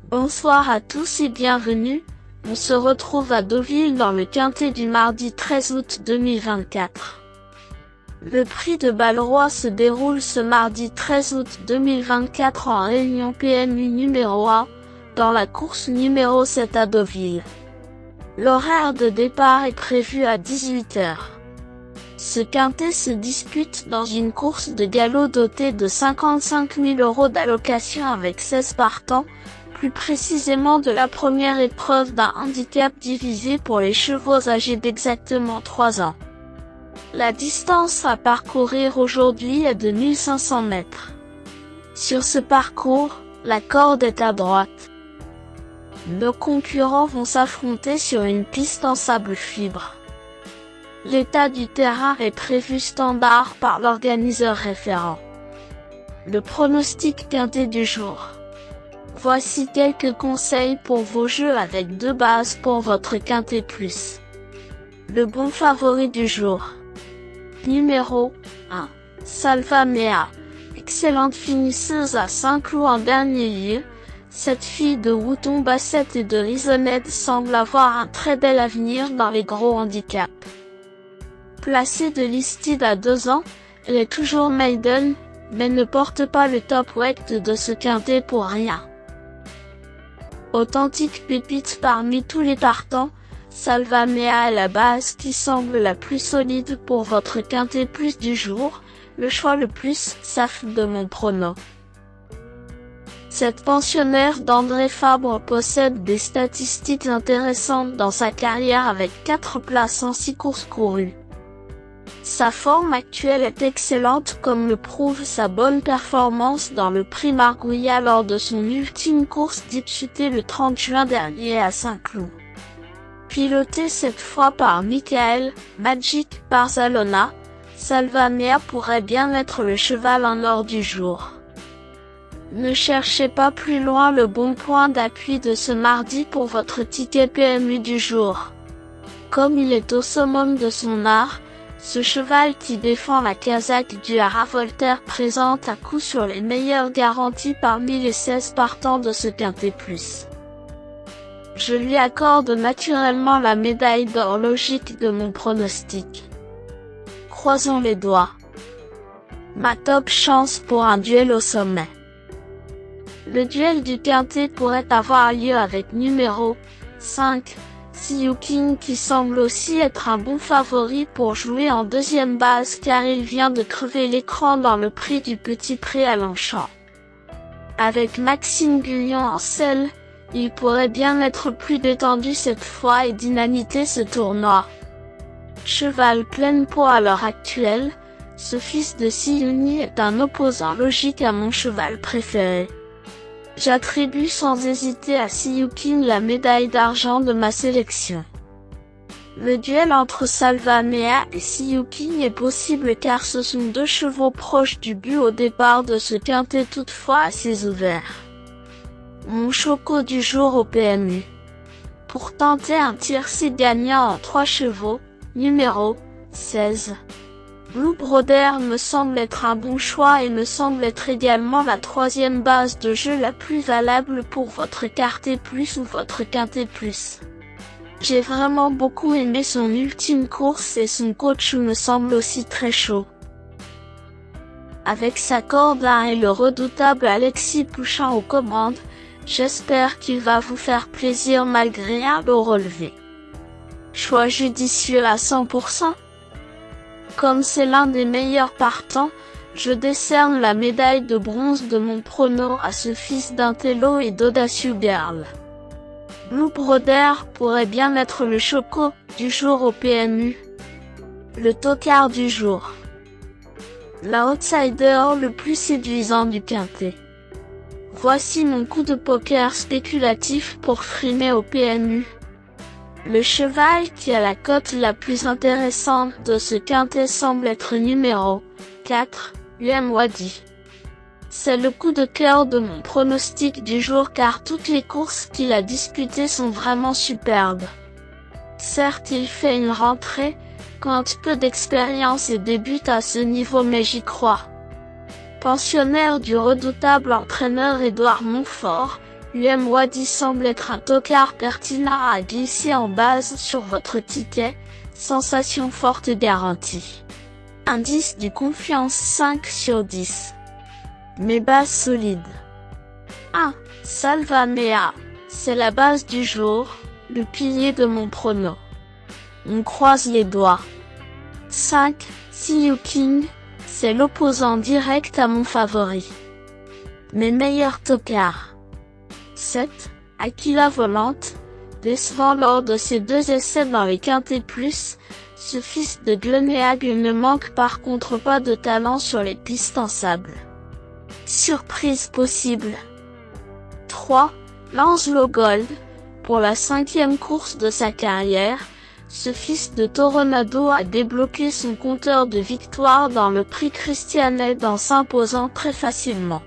Bonsoir à tous et bienvenue. On se retrouve à Deauville dans le quintet du mardi 13 août 2024. Le prix de Balleroy se déroule ce mardi 13 août 2024 en réunion PMU numéro 1, dans la course numéro 7 à Deauville. L'horaire de départ est prévu à 18 h. Ce quintet se dispute dans une course de galop dotée de 55 000 € d'allocation avec 16 partants, plus précisément de la première épreuve d'un handicap divisé pour les chevaux âgés d'exactement 3 ans. La distance à parcourir aujourd'hui est de 1500 mètres. Sur ce parcours, la corde est à droite. Nos concurrents vont s'affronter sur une piste en sable fibre. L'état du terrain est prévu standard par l'organiseur référent. Le pronostic quintet du jour. Voici quelques conseils pour vos jeux avec 2 bases pour votre quintet plus. Le bon favori du jour. Numéro 1. Salva Mea. Excellente finisseuse à Saint-Cloud en dernier lieu. Cette fille de Wouton Bassett et de Risonnette semble avoir un très bel avenir dans les gros handicaps. Placée de Listed à 2 ans, elle est toujours maiden, mais ne porte pas le top weight de ce quintet pour rien. Authentique pépite parmi tous les partants, Salva Mea est la base qui semble la plus solide pour votre quintet plus du jour, le choix le plus safe de mon prono. Cette pensionnaire d'André Fabre possède des statistiques intéressantes dans sa carrière avec 4 places en 6 courses courues. Sa forme actuelle est excellente comme le prouve sa bonne performance dans le prix Margouillat lors de son ultime course disputée le 30 juin dernier à Saint-Cloud. Pilotée cette fois par Michael Magic Barzalona, Salva Mea pourrait bien être le cheval en or du jour. Ne cherchez pas plus loin le bon point d'appui de ce mardi pour votre ticket PMU du jour. Comme il est au summum de son art, ce cheval qui défend la casaque du Hara Voltaire présente à coup sur les meilleures garanties parmi les 16 partants de ce quintet plus. Je lui accorde naturellement la médaille d'or logique de mon pronostic. Croisons les doigts. Ma top chance pour un duel au sommet. Le duel du quintet pourrait avoir lieu avec numéro 5, Siyu King qui semble aussi être un bon favori pour jouer en deuxième base car il vient de crever l'écran dans le prix du Petit Prix à Longchamp. Avec Maxime Guyon en selle, il pourrait bien être plus détendu cette fois et dynamiter ce tournoi. Cheval pleine peau à l'heure actuelle, ce fils de Siyuni est un opposant logique à mon cheval préféré. J'attribue sans hésiter à Siyu King la médaille d'argent de ma sélection. Le duel entre Salva Mea et Siyu King est possible car ce sont 2 chevaux proches du but au départ de ce quintet toutefois assez ouvert. Mon choco du jour au PMU. Pour tenter un tiercé gagnant en 3 chevaux, numéro 16. Blue Broder me semble être un bon choix et me semble être également la 3e base de jeu la plus valable pour votre quintet plus ou votre quintet plus. J'ai vraiment beaucoup aimé son ultime course et son coach me semble aussi très chaud. Avec sa corde 1 et le redoutable Alexis Pouchin aux commandes, j'espère qu'il va vous faire plaisir malgré un lot relevé. Choix judicieux à 100%. Comme c'est l'un des meilleurs partants, je décerne la médaille de bronze de mon prono à ce fils d'Intello et d'Audacious Girl. Blue Broder pourrait bien être le choco du jour au PMU. Le tocard du jour. L'outsider le plus séduisant du quintet. Voici mon coup de poker spéculatif pour frimer au PMU. Le cheval qui a la cote la plus intéressante de ce quintet semble être numéro 4, Wadi. C'est le coup de cœur de mon pronostic du jour car toutes les courses qu'il a disputées sont vraiment superbes. Certes il fait une rentrée, compte peu d'expérience et débute à ce niveau mais j'y crois. Pensionnaire du redoutable entraîneur Édouard Montfort, UM-Wadi semble être un tocard pertinent à glisser en base sur votre ticket, sensation forte garantie. Indice de confiance 5 sur 10. Mes bases solides. 1. Salvamea. C'est la base du jour, le pilier de mon prono. On croise les doigts. 5. See You King. C'est l'opposant direct à mon favori. Mes meilleurs tocards. 7. Aquila Volante. Décevant lors de ses 2 essais dans les quintés plus, ce fils de Gleneag ne manque par contre pas de talent sur les pistes en sable. Surprise possible. 3. Lancelot Gold. Pour la 5e course de sa carrière, ce fils de Toronado a débloqué son compteur de victoires dans le prix Christianet en s'imposant très facilement.